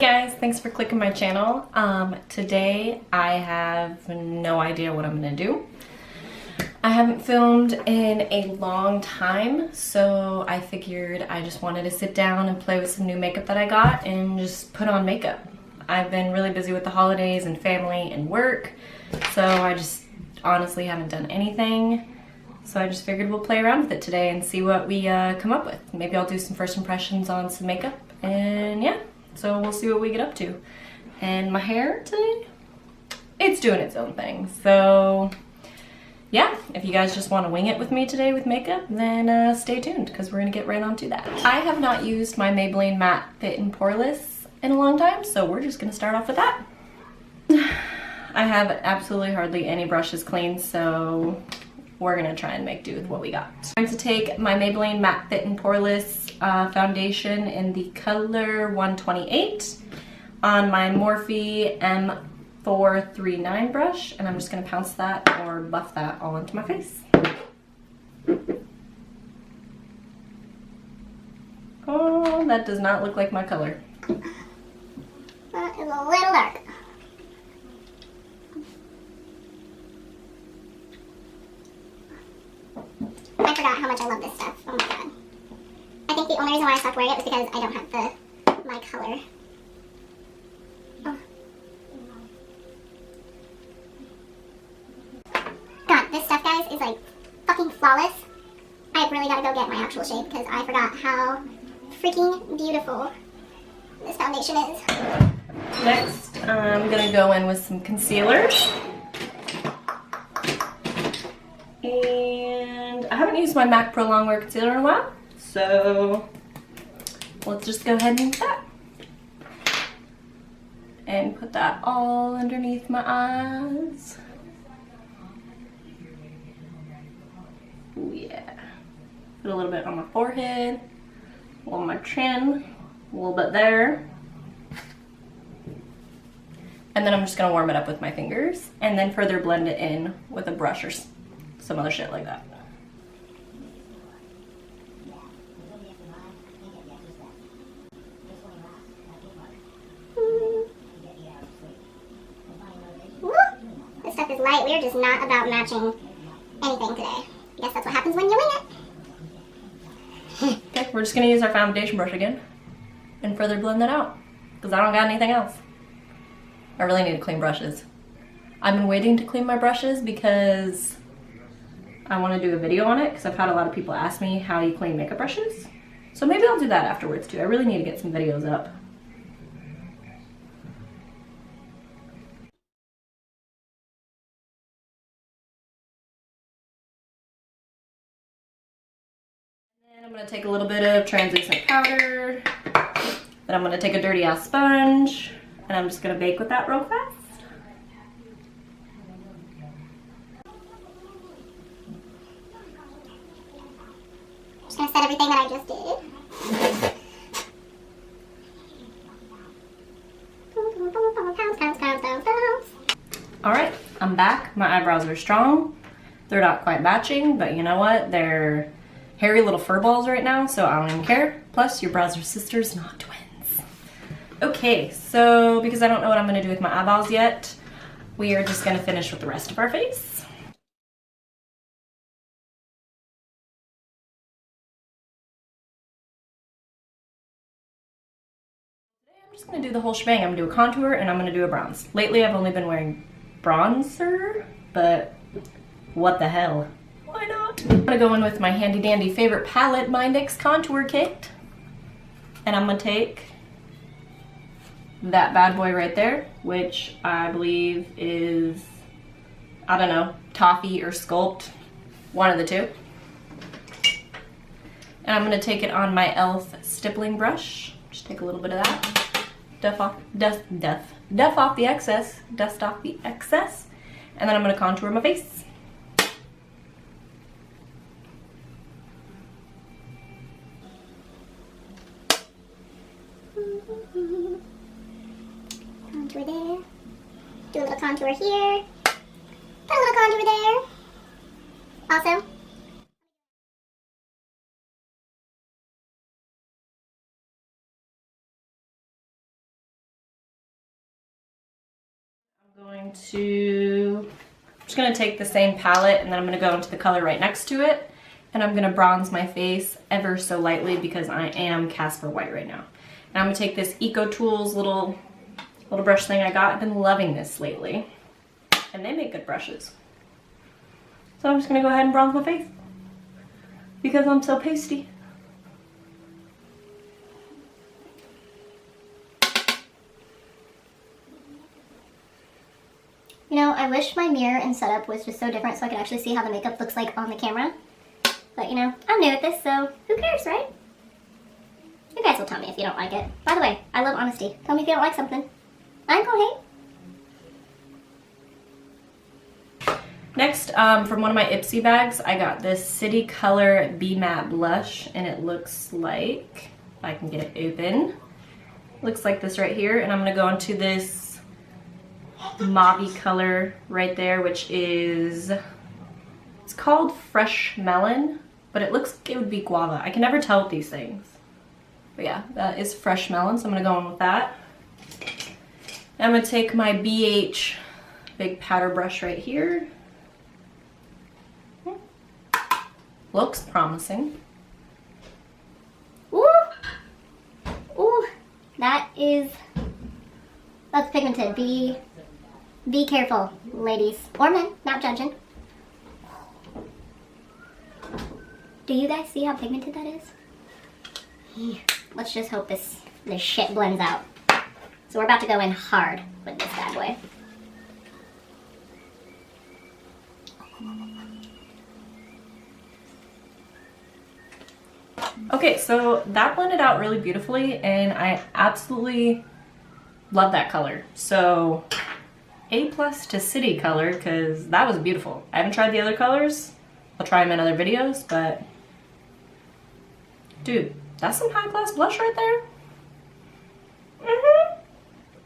Hey guys, thanks for clicking my channel. Today I have no idea what I'm gonna do. I haven't filmed in a long time, so I figured I just wanted to sit down and play with some new makeup that I got and just put on makeup. I've been really busy with the holidays and family and work, so I just honestly haven't done anything. So I just figured we'll play around with it today and see what we come up with. Maybe I'll do some first impressions on some makeup, and yeah. So we'll see what we get up to. And my hair today, it's doing its own thing. So yeah, if you guys just want to wing it with me today with makeup, then stay tuned because we're gonna get right on to that. I have not used my Maybelline Matte Fit and Poreless in a long time, so we're just gonna start off with that. I have absolutely hardly any brushes clean, so we're gonna try and make do with what we got. I'm going to take my Maybelline Matte Fit and Poreless foundation in the color 128 on my Morphe M439 brush, and I'm just gonna pounce that or buff that all into my face. Oh, that does not look like my color. That is a little dark. I forgot how much I love this stuff. Oh my god. I think the only reason why I stopped wearing it was because I don't have my color. Oh. God, this stuff, guys, is like fucking flawless. I've really got to go get my actual shade because I forgot how freaking beautiful this foundation is. Next, I'm gonna go in with some concealer. And I haven't used my MAC Pro Longwear Concealer in a while, so let's just go ahead and use that. And put that all underneath my eyes. Ooh, yeah. Put a little bit on my forehead, on my chin, a little bit there. And then I'm just gonna warm it up with my fingers and then further blend it in with a brush or some other shit like that. This stuff is light. We're just not about matching anything today. I guess that's what happens when you wing it. Okay, we're just gonna use our foundation brush again and further blend that out because I don't got anything else. I really need to clean brushes. I've been waiting to clean my brushes because I want to do a video on it because I've had a lot of people ask me how you clean makeup brushes. So maybe I'll do that afterwards too. I really need to get some videos up. And I'm going to take a little bit of translucent powder. Then I'm going to take a dirty ass sponge and I'm just going to bake with that real fast. Just gonna set everything that I just did. Alright, I'm back. My eyebrows are strong. They're not quite matching, but you know what? They're hairy little fur balls right now, so I don't even care. Plus, your brows are sisters, not twins. Okay, so because I don't know what I'm gonna do with my eyeballs yet, we are just gonna finish with the rest of our face. I'm just gonna do the whole shebang. I'm gonna do a contour and I'm gonna do a bronze. Lately I've only been wearing bronzer, but what the hell? Why not? I'm gonna go in with my handy dandy favorite palette, my NYX Contour Kit. And I'm gonna take that bad boy right there, which I believe is, I don't know, Toffee or Sculpt, one of the two. And I'm gonna take it on my e.l.f. stippling brush. Just take a little bit of that. Duff off the excess. Dust off the excess. And then I'm gonna contour my face. Contour there. Do a little contour here. Put a little contour there. Also, I'm just going to take the same palette and then I'm going to go into the color right next to it. And I'm going to bronze my face ever so lightly because I am Casper White right now. And I'm going to take this Eco Tools little brush thing I got. I've been loving this lately. And they make good brushes. So I'm just going to go ahead and bronze my face. Because I'm so pasty. You know, I wish my mirror and setup was just so different so I could actually see how the makeup looks like on the camera. But you know, I'm new at this, so who cares, right? You guys will tell me if you don't like it. By the way, I love honesty. Tell me if you don't like something. I ain't gonna hate. Next, from one of my Ipsy bags, I got this City Color Be Matte Blush, and it looks like, if I can get it open, looks like this right here, and I'm going to go into this mauve color right there, which is, it's called Fresh Melon, but it looks like it would be guava. I can never tell with these things. But yeah, that is Fresh Melon, so I'm going to go in with that. I'm going to take my BH big powder brush right here. Looks promising. Ooh! Ooh! That's pigmented. Be careful, ladies. Or men, not judging. Do you guys see how pigmented that is? Let's just hope this shit blends out. So we're about to go in hard with this bad boy. Okay, so that blended out really beautifully and I absolutely love that color. So A+ to City Color because that was beautiful. I haven't tried the other colors. I'll try them in other videos, but dude, that's some high class blush right there.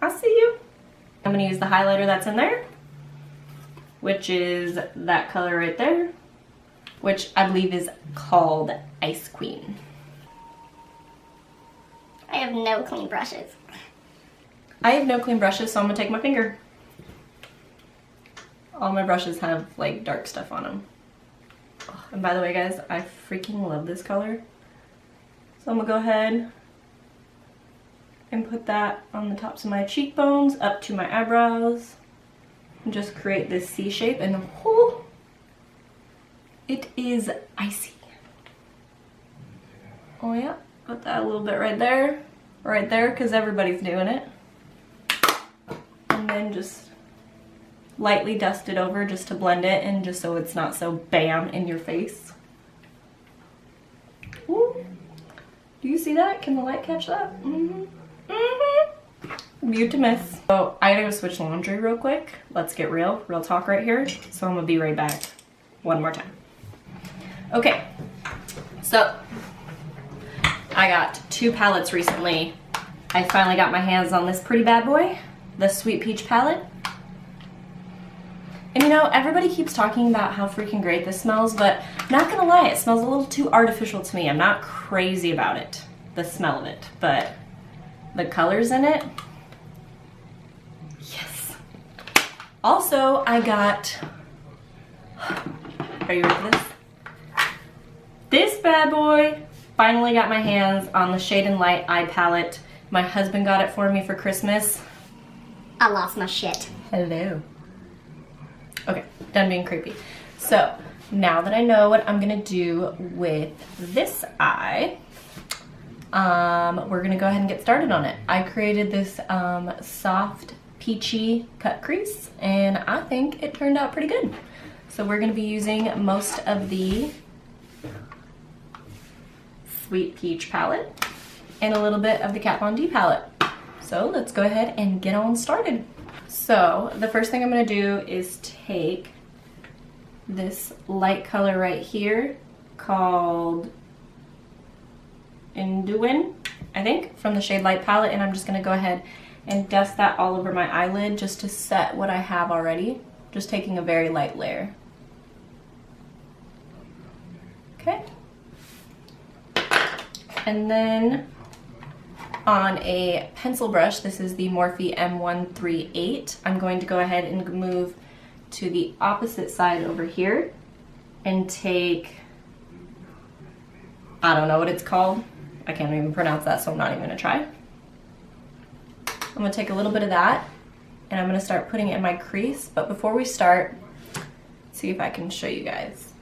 I see you. I'm gonna use the highlighter that's in there, which is that color right there, which I believe is called Ice Queen. I have no clean brushes. I have no clean brushes, so I'm gonna take my finger. All my brushes have like dark stuff on them. Oh, and by the way guys, I freaking love this color. So I'm gonna go ahead and put that on the tops of my cheekbones, up to my eyebrows, and just create this C shape, and oh, it is icy. Oh yeah, put that a little bit right there, because everybody's doing it. And then just lightly dust it over just to blend it and just so it's not so bam in your face. Ooh. Do you see that? Can the light catch that? Beautimous. So I gotta go switch laundry real quick. Let's get real talk right here. So I'm gonna be right back one more time. Okay, so I got 2 palettes recently. I finally got my hands on this pretty bad boy, the Sweet Peach palette. And you know, everybody keeps talking about how freaking great this smells, but not gonna lie, it smells a little too artificial to me. I'm not crazy about it, the smell of it, but the colors in it, yes. Also, I got, are you ready for this? This bad boy. Finally got my hands on the Shade and Light eye palette. My husband got it for me for Christmas. I lost my shit. Hello. Okay, done being creepy. So now that I know what I'm gonna do with this eye, we're gonna go ahead and get started on it. I created this soft peachy cut crease and I think it turned out pretty good. So we're gonna be using most of the Sweet Peach palette and a little bit of the Kat Von D palette. So let's go ahead and get on started. So the first thing I'm gonna do is take this light color right here called Induin, I think, from the Shade Light palette, and I'm just gonna go ahead and dust that all over my eyelid just to set what I have already. Just taking a very light layer. Okay. And then on a pencil brush, this is the Morphe M138, I'm going to go ahead and move to the opposite side over here and take, I don't know what it's called. I can't even pronounce that, so I'm not even gonna try. I'm gonna take a little bit of that and I'm gonna start putting it in my crease. But before we start, see if I can show you guys.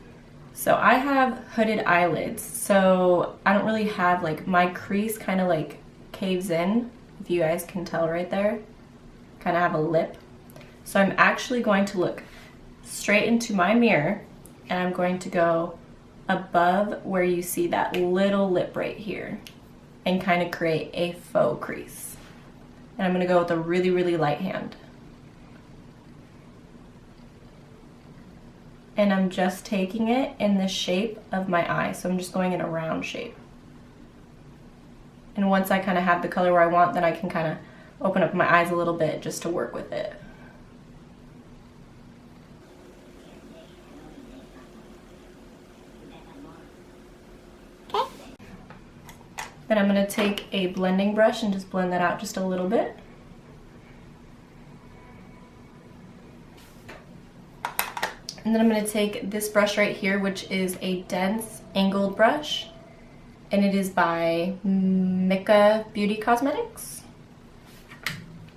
So I have hooded eyelids, so I don't really have, like, my crease kind of like caves in, if you guys can tell right there. Kind of have a lip. So I'm actually going to look straight into my mirror and I'm going to go above where you see that little lip right here and kind of create a faux crease. And I'm going to go with a really, really light hand. And I'm just taking it in the shape of my eye. So I'm just going in a round shape. And once I kind of have the color where I want, then I can kind of open up my eyes a little bit just to work with it. Okay. Then I'm going to take a blending brush and just blend that out just a little bit. And then I'm going to take this brush right here, which is a dense angled brush. And it is by Mika Beauty Cosmetics,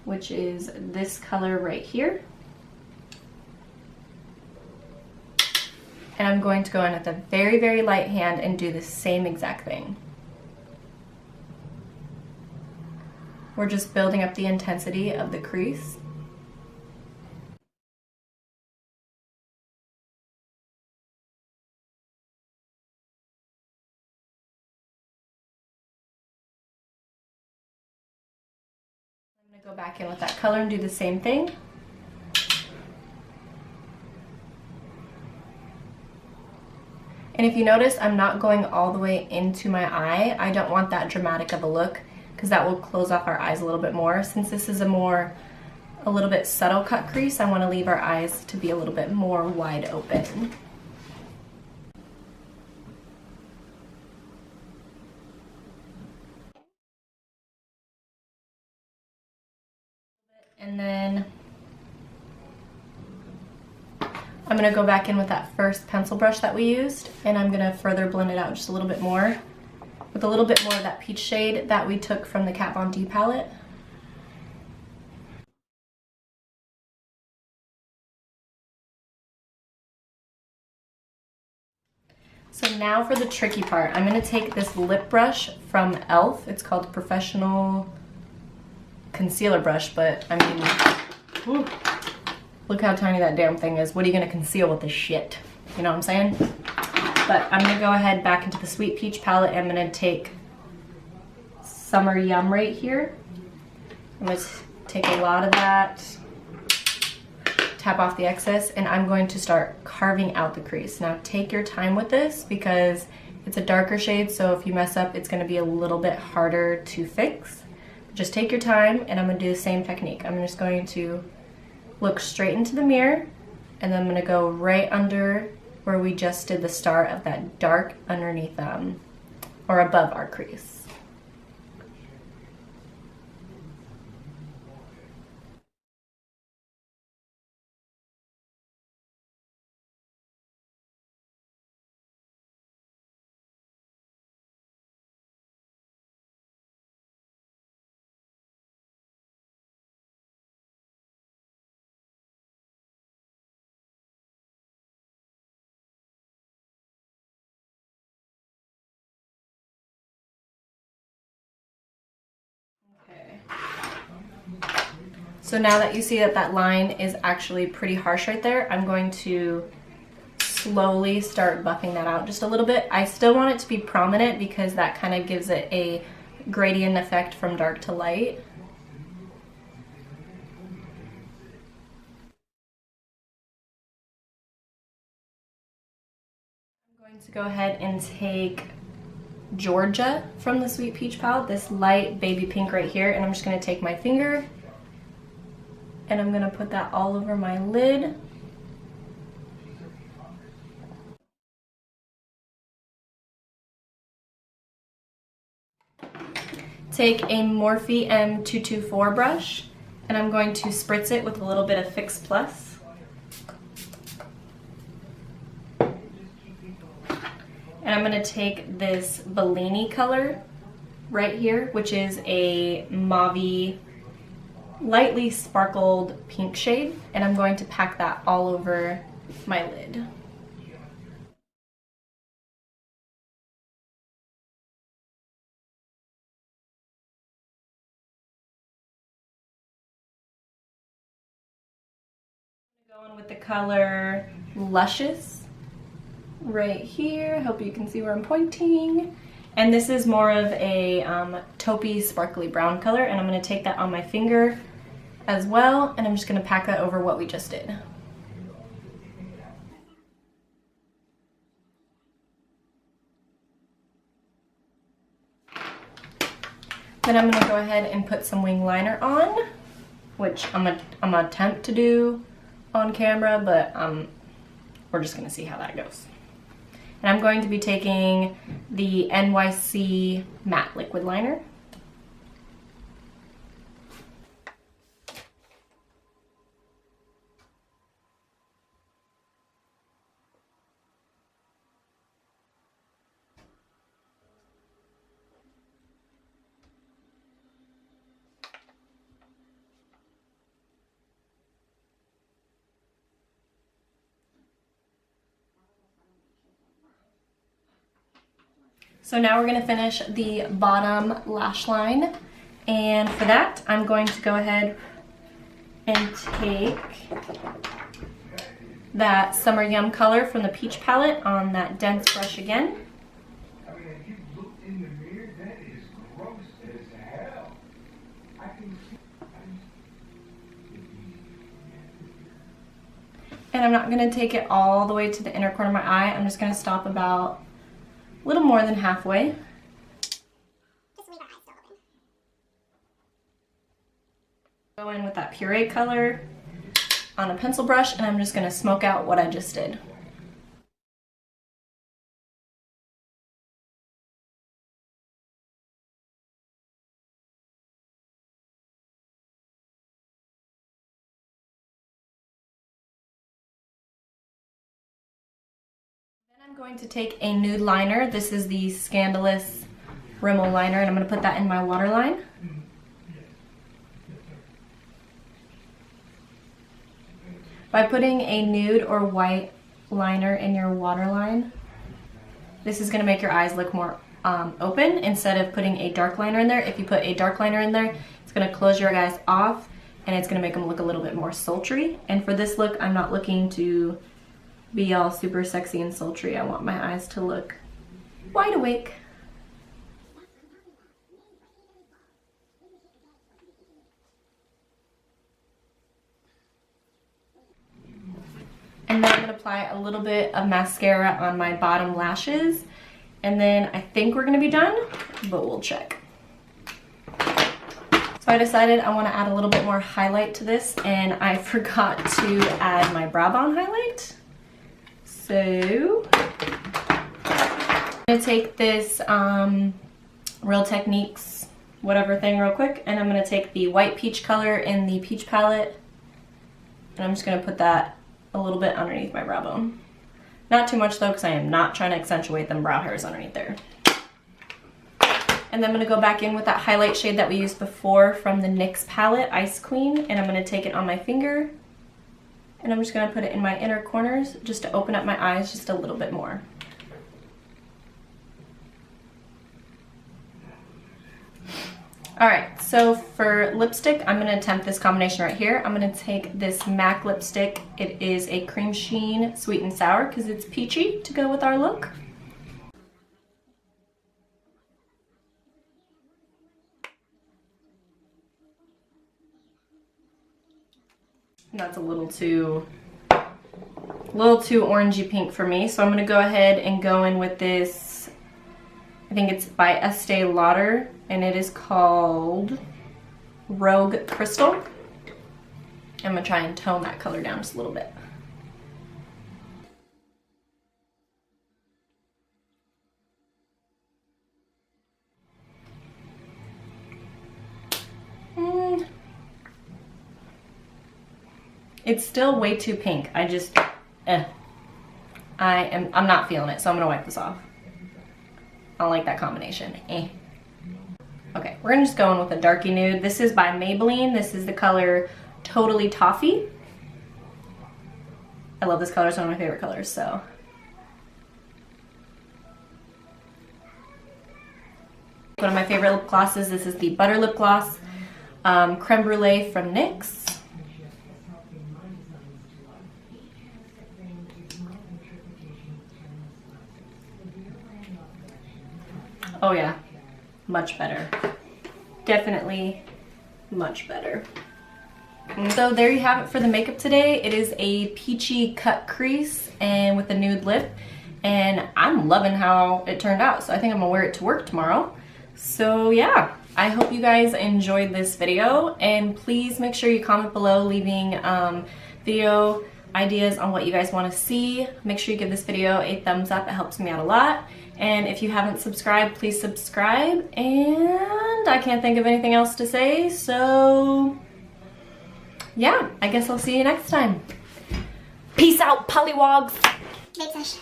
which is this color right here. And I'm going to go in with a very, very light hand and do the same exact thing. We're just building up the intensity of the crease. I'm going to go back in with that color and do the same thing. And if you notice, I'm not going all the way into my eye. I don't want that dramatic of a look because that will close off our eyes a little bit more. Since this is a little bit subtle cut crease, I want to leave our eyes to be a little bit more wide open. And then I'm going to go back in with that first pencil brush that we used, and I'm going to further blend it out just a little bit more with a little bit more of that peach shade that we took from the Kat Von D palette. So now for the tricky part. I'm going to take this lip brush from e.l.f. It's called Professional Concealer Brush, but I mean, whew, look how tiny that damn thing is. What are you going to conceal with this shit? You know what I'm saying? But I'm going to go ahead back into the Sweet Peach palette and I'm going to take Summer Yum right here. I'm going to take a lot of that, tap off the excess, and I'm going to start carving out the crease. Now take your time with this because it's a darker shade, so if you mess up, it's going to be a little bit harder to fix. Just take your time, and I'm going to do the same technique. I'm just going to look straight into the mirror, and then I'm going to go right under where we just did the start of that dark underneath or above our crease. So now that you see that that line is actually pretty harsh right there, I'm going to slowly start buffing that out just a little bit. I still want it to be prominent because that kind of gives it a gradient effect from dark to light. I'm going to go ahead and take Georgia from the Sweet Peach palette, this light baby pink right here, and I'm just going to take my finger and I'm going to put that all over my lid. take a Morphe M224 brush, and I'm going to spritz it with a little bit of Fix Plus. And I'm going to take this Bellini color right here, which is a mauve, lightly sparkled pink shade, and I'm going to pack that all over my lid. Going with the color Luscious right here. Hope you can see where I'm pointing. And this is more of a taupey, sparkly brown color, and I'm going to take that on my finger as well, and I'm just going to pack that over what we just did. Then I'm going to go ahead and put some wing liner on, which I'm gonna attempt to do on camera, but we're just going to see how that goes. And I'm going to be taking the NYC matte liquid liner. So now we're going to finish the bottom lash line, and for that I'm going to go ahead and take that Summer Yum color from the Peach palette on that dense brush again. And I'm not going to take it all the way to the inner corner of my eye. I'm just going to stop about a little more than halfway. Go in with that puree color on a pencil brush, and I'm just going to smoke out what I just did. I'm going to take a nude liner. This is the Scandalous Rimmel liner, and I'm going to put that in my waterline. By putting a nude or white liner in your waterline, this is going to make your eyes look more open instead of putting a dark liner in there. If you put a dark liner in there, it's going to close your eyes off, and it's going to make them look a little bit more sultry. And for this look, I'm not looking to be all super sexy and sultry. I want my eyes to look wide awake. And then I'm going to apply a little bit of mascara on my bottom lashes, and then I think we're going to be done, but we'll check. So I decided I want to add a little bit more highlight to this, and I forgot to add my brow bone highlight. So I'm going to take this Real Techniques whatever thing real quick, and I'm going to take the white peach color in the Peach palette, and I'm just going to put that a little bit underneath my brow bone. Not too much though, because I am not trying to accentuate them brow hairs underneath there. And then I'm going to go back in with that highlight shade that we used before from the NYX palette, Ice Queen, and I'm going to take it on my finger, and I'm just going to put it in my inner corners just to open up my eyes just a little bit more. Alright, so for lipstick, I'm going to attempt this combination right here. I'm going to take this MAC lipstick. It is a Cream Sheen Sweet and Sour because it's peachy to go with our look. And that's a little too orangey pink for me, so I'm going to go ahead and go in with this, I think it's by Estee Lauder, and it is called Rogue Crystal. I'm going to try and tone that color down just a little bit. It's still way too pink. I just, I'm not feeling it, so I'm gonna wipe this off. I don't like that combination. Okay, we're gonna just go in with a darky nude. This is by Maybelline. This is the color Totally Toffee. I love this color. It's one of my favorite colors, so. One of my favorite lip glosses. This is the Butter Lip Gloss, Creme Brulee from NYX. Oh yeah, much better. Definitely much better. So there you have it for the makeup today. It is a peachy cut crease and with a nude lip, and I'm loving how it turned out. So I think I'm gonna wear it to work tomorrow. So yeah, I hope you guys enjoyed this video, and please make sure you comment below leaving video ideas on what you guys want to see. Make sure you give this video a thumbs up. It helps me out a lot. And if you haven't subscribed, please subscribe. And I can't think of anything else to say, so yeah, I guess I'll see you next time. Peace out, pollywogs. Thanks, Ash.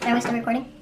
Are we still recording?